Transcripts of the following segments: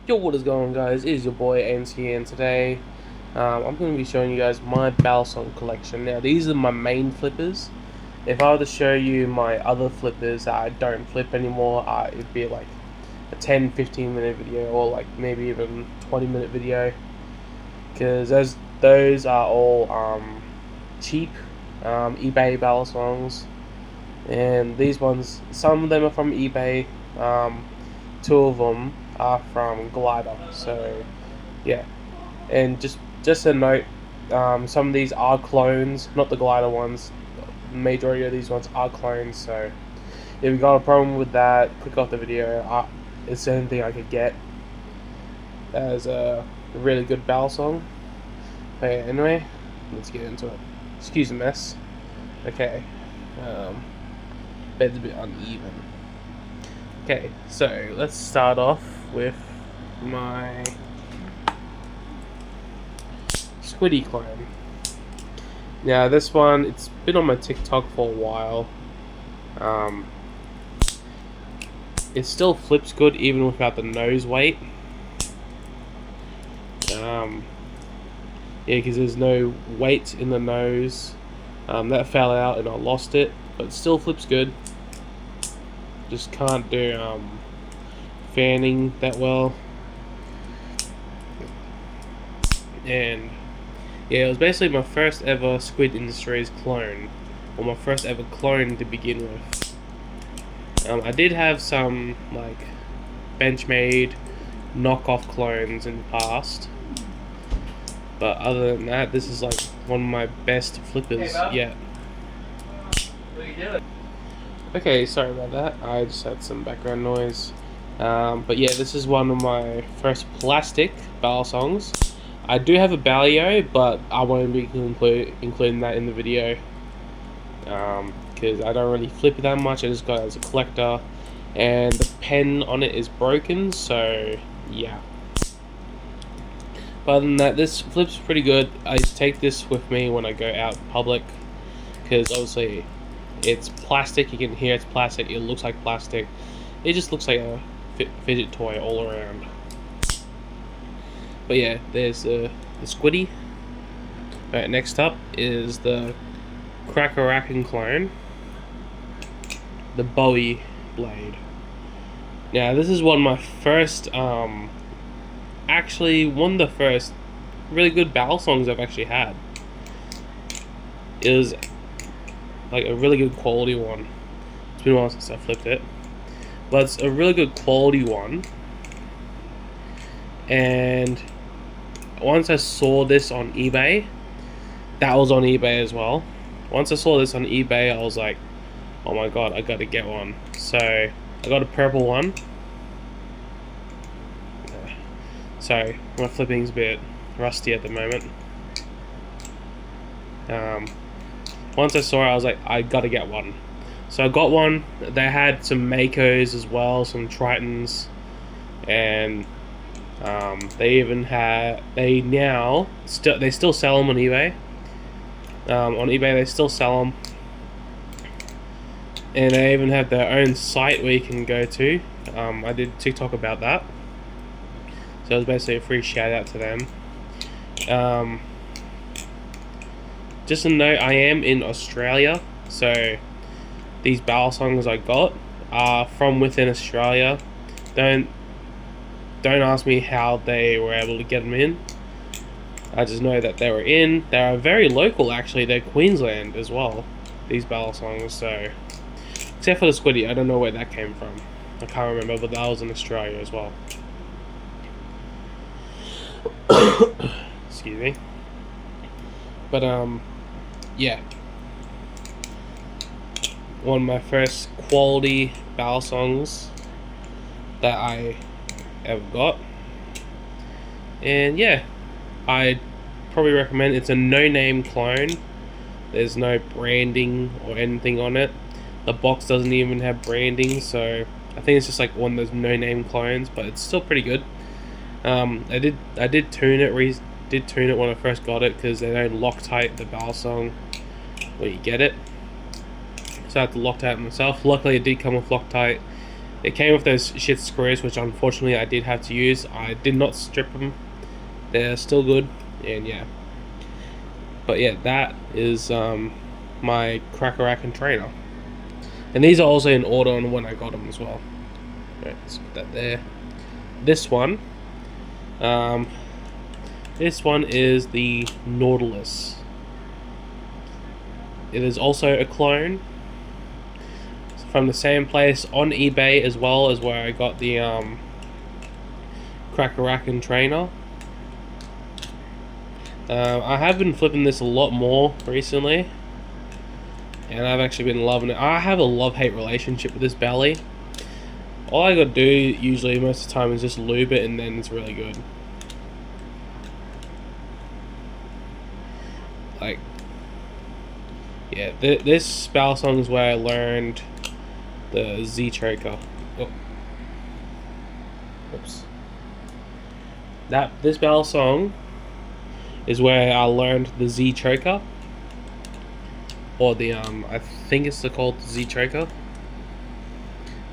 Yo, what is going on, guys? It is your boy NC, and today I'm going to be showing you guys my Balisong collection. Now, these are my main flippers. If I were to show you my other flippers that I don't flip anymore, it'd be like a 10-15 minute video, or like maybe even 20-minute video, because those are all cheap eBay Balisongs, and these ones, some of them are from eBay. Two of them are from Glider. So yeah, and just a note, some of these are clones, not the Glider ones. The majority of these ones are clones. So if you got a problem with that, click off the video. It's the only thing I could get as a really good Balisong. Okay, anyway, let's get into it. Excuse the mess. Okay, bed's a bit uneven. Okay, so let's start off with my Squiddy clone. Now this one, it's been on my TikTok for a while. It still flips good even without the nose weight. Yeah, because there's no weight in the nose. That fell out and I lost it, but it still flips good. Just can't do fanning that well. And yeah, it was basically my first ever Squid Industries clone, or my first ever clone to begin with. I did have some like Benchmade knockoff clones in the past, but other than that, this is like one of my best flippers yet. What are you doing? Okay, sorry about that. I just had some background noise. But yeah, this is one of my first plastic Balisongs. I do have a Balio, but I won't be including that in the video, because I don't really flip it that much. I just got it as a collector, and the pen on it is broken, so yeah. But other than that, this flips pretty good. I take this with me when I go out in public, because obviously it's plastic. You can hear it's plastic. It looks like plastic. It just looks like a fidget toy all around. But yeah, there's the Squiddy. Alright, next up is the Cracker-Rackin' clone, the Bowie blade. Now this is one of my first, actually one of the first really good Balisongs I've actually had. It was like a really good quality one. It's been a while since I flipped it, but it's a really good quality one. And once I saw this on eBay, that was on eBay as well. Once I saw this on eBay, I was like, oh my god, I gotta get one. So I got a purple one. Sorry, my flipping's a bit rusty at the moment. Once I saw it, I was like, I gotta get one. So I got one. They had some Makos as well, some Tritons, and they even had, they still sell them on eBay. On eBay they still sell them, and they even have their own site where you can go to. I did TikTok about that, so it was basically a free shout out to them. Just a note, I am in Australia, so these Balisongs I got are from within Australia. Don't ask me how they were able to get them in. I just know that they were in. They are very local, actually. They're Queensland as well, these Balisongs. So, except for the Squiddy, I don't know where that came from. I can't remember, but that was in Australia as well. Excuse me. But yeah, one of my first quality Balisongs that I ever got, and yeah, I probably recommend. It's a no-name clone. There's no branding or anything on it. The box doesn't even have branding, so I think it's just like one of those no-name clones, but it's still pretty good. I did tune it when I first got it, because they don't Loctite the Balisong when you get it, so I had to Loctite it myself. Luckily it did come with Loctite. It came with those shit screws, which unfortunately I did have to use. I did not strip them. They're still good, and yeah. But yeah, that is my Cracker trainer. And these are also in order on when I got them as well. Alright, let's put that there. This one is the Nautilus. It is also a clone. It's from the same place on eBay as well as where I got the Cracker trainer. I have been flipping this a lot more recently, and I've actually been loving it. I have a love-hate relationship with this belly. All I gotta do usually most of the time is just lube it, and then it's really good. Like, yeah, this Balisong is where I learned the Z choker. Oh. Oops. This Balisong is where I learned the Z choker, or the I think it's called the Z choker,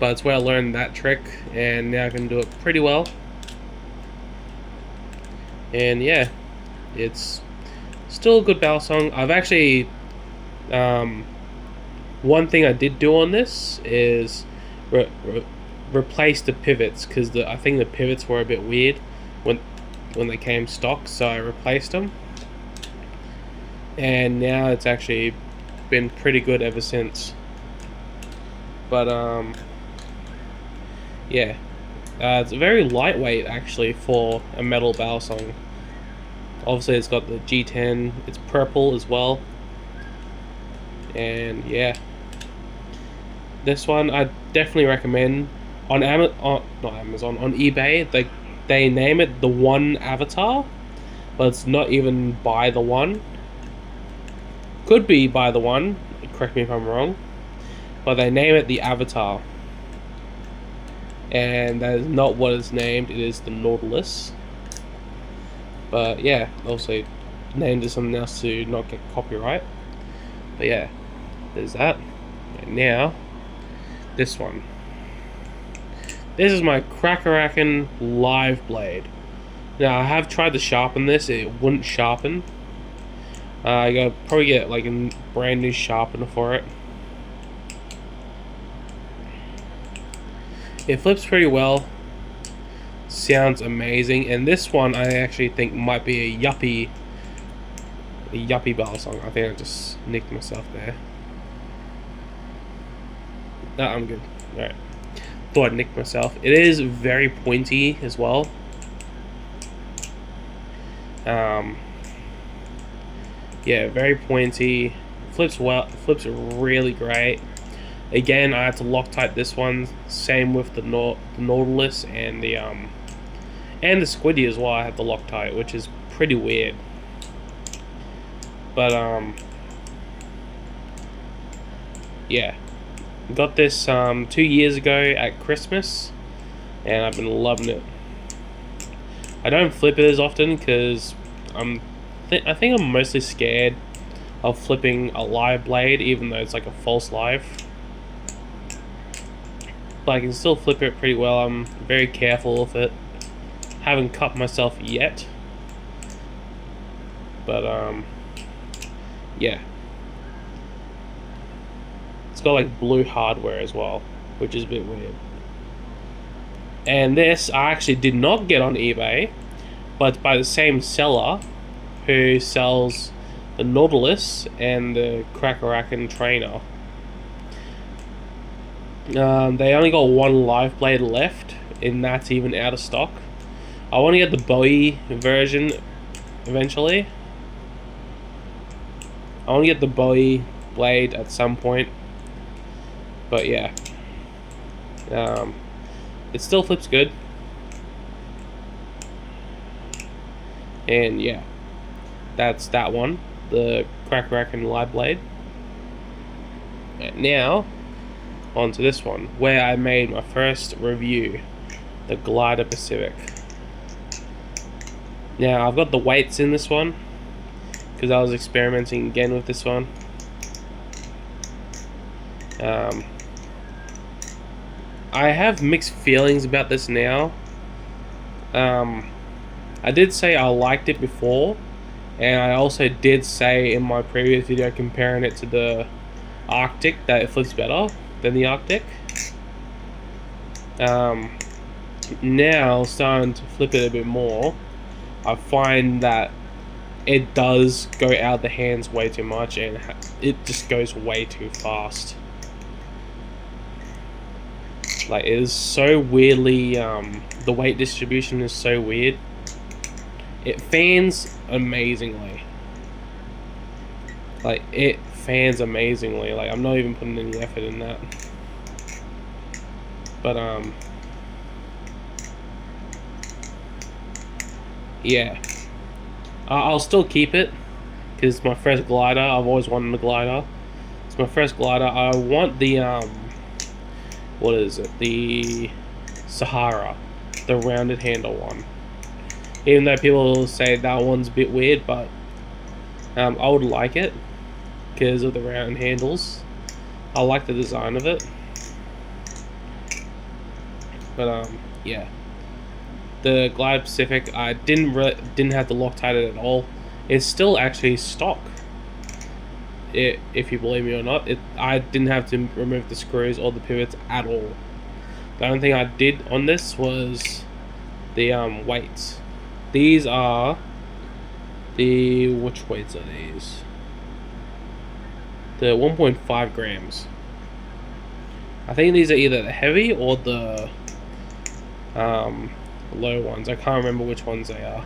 but it's where I learned that trick, and now I can do it pretty well. And yeah, it's still a good Balisong. I've actually one thing I did do on this is replace the pivots, because I think the pivots were a bit weird when they came stock, so I replaced them, and now it's actually been pretty good ever since. But yeah, it's very lightweight actually for a metal Balisong. Obviously it's got the G10, it's purple as well, and yeah, this one I definitely recommend. On not Amazon, on eBay, they name it the One Avatar, but it's not even by the One. Could be by the One, correct me if I'm wrong, but they name it the Avatar, and that is not what it's named. It is the Nautilus. But yeah, also named it something else to not get copyright. But yeah, there's that. And now this one. This is my Cracker Live Blade. Now I have tried to sharpen this, it wouldn't sharpen. I gotta probably get like a brand new sharpener for it. It flips pretty well, sounds amazing, and this one I actually think might be a yuppie Balisong. I think I just nicked myself there. No, I'm good. Alright. Thought I nicked myself. It is very pointy as well. Yeah, very pointy. Flips well. Flips really great. Again, I had to Loctite this one. Same with the Nautilus and the Squiddy as well. I had to Loctite, which is pretty weird. But yeah. Got this 2 years ago at Christmas, and I've been loving it. I don't flip it as often because I think I'm mostly scared of flipping a live blade, even though it's like a false live. But I can still flip it pretty well. I'm very careful with it. Haven't cut myself yet, but yeah. It's got like blue hardware as well, which is a bit weird. And this I actually did not get on eBay, but by the same seller who sells the Nautilus and the Cracker trainer. They only got one live blade left, and that's even out of stock. I want to get the Bowie version eventually. I want to get the Bowie blade at some point. But yeah, it still flips good, and yeah, that's that one, the Cracker Live Blade. And now, on to this one, where I made my first review, the Glider Pacific. Now I've got the weights in this one because I was experimenting again with this one. I have mixed feelings about this now. I did say I liked it before, and I also did say in my previous video comparing it to the Arctic that it flips better than the Arctic. Now starting to flip it a bit more, I find that it does go out the hands way too much, and it just goes way too fast. Like, it is so weirdly, the weight distribution is so weird. It fans amazingly. Like, it fans amazingly. Like, I'm not even putting any effort in that. But, yeah. I'll still keep it, because it's my first glider. I've always wanted a glider. It's my first glider. I want the, what is it? The Sahara. The rounded handle one. Even though people say that one's a bit weird, but I would like it because of the round handles. I like the design of it. But yeah, the Glide Pacific, I didn't have to Loctite it at all. It's still actually stock. If you believe me or not, I didn't have to remove the screws or the pivots at all. The only thing I did on this was the weights. These are the, which weights are these? The 1.5 grams. I think these are either the heavy or the low ones. I can't remember which ones they are.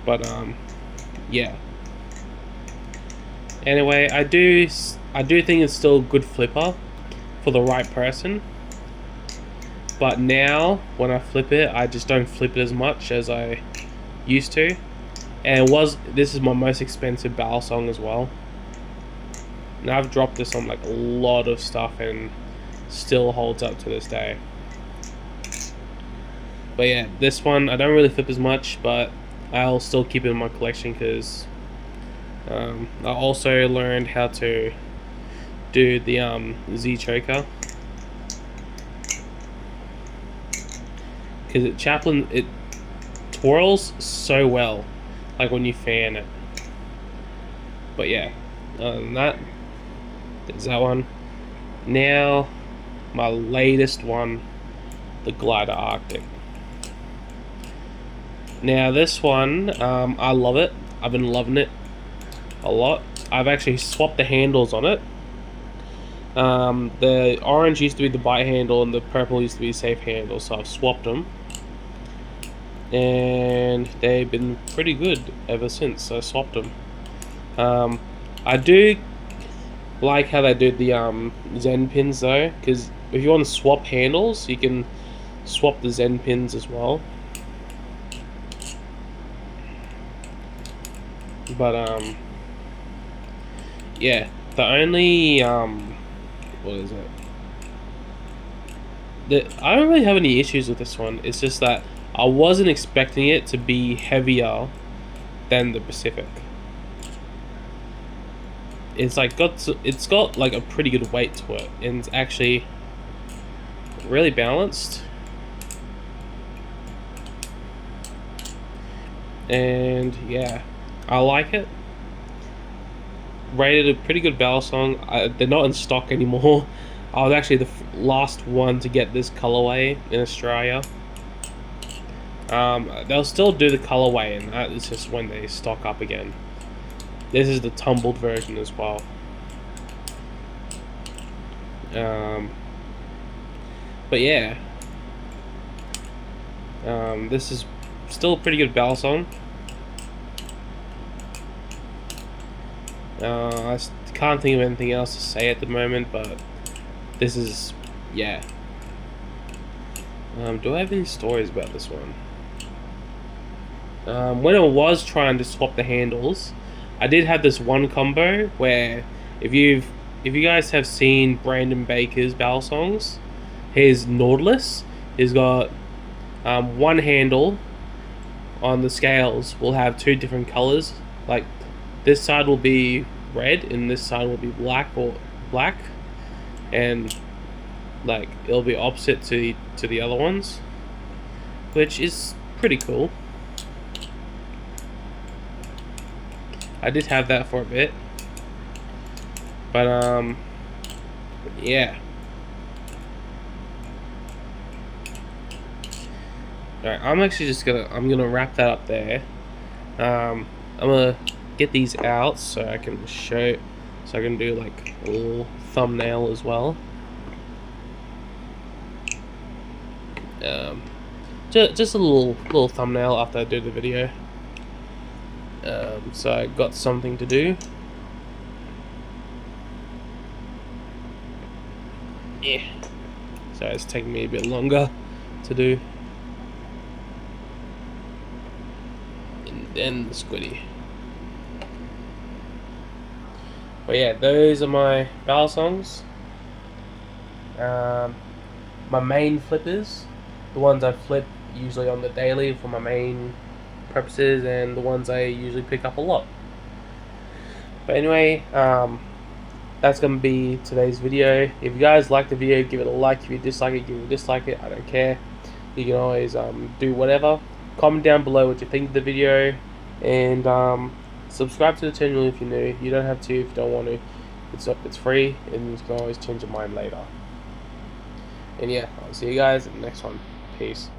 But yeah. Anyway, I do think it's still a good flipper for the right person. But now, when I flip it, I just don't flip it as much as I used to. And this is my most expensive Balisong as well. And I've dropped this on like a lot of stuff and still holds up to this day. But yeah, this one, I don't really flip as much, but I'll still keep it in my collection because I also learned how to do the Z choker. Because it twirls so well, like when you fan it. But yeah, other than that, there's that one. Now, my latest one, the Glider Arctic. Now this one, I love it. I've been loving it a lot. I've actually swapped the handles on it. The orange used to be the bite handle and the purple used to be the safe handle, so I've swapped them. And they've been pretty good ever since I swapped them. I do like how they do the Zen pins though, because if you want to swap handles, you can swap the Zen pins as well. But yeah, the only what is it? I don't really have any issues with this one. It's just that I wasn't expecting it to be heavier than the Pacific. It's got like a pretty good weight to it, and it's actually really balanced. And yeah, I like it. Rated a pretty good Balisong. They're not in stock anymore. I was actually the last one to get this colorway in Australia. They'll still do the colorway, and that is just when they stock up again. This is the tumbled version as well. But yeah, this is still a pretty good Balisong. I can't think of anything else to say at the moment, but this is, yeah. Do I have any stories about this one? When I was trying to swap the handles, I did have this one combo where if you guys have seen Brandon Baker's Balisongs, his Nautilus, he's got one handle on the scales will have two different colors. Like this side will be red and this side will be black, and like it'll be opposite to the other ones, which is pretty cool. I did have that for a bit, but yeah. Alright, I'm actually just gonna wrap that up there. I'm gonna get these out so I can show, so I can do like a little thumbnail as well. Just a little thumbnail after I do the video. So I got something to do. Yeah. So it's taking me a bit longer to do. And then the squiddy. But yeah, those are my Balisongs. My main flippers, the ones I flip usually on the daily for my main purposes, and the ones I usually pick up a lot. But anyway, that's gonna be today's video. If you guys like the video, give it a like. If you dislike it, give it a dislike it. I don't care. You can always do whatever. Comment down below what you think of the video, and subscribe to the channel if you're new. You don't have to if you don't want to. It's free, and you can always change your mind later. And yeah, I'll see you guys in the next one. Peace.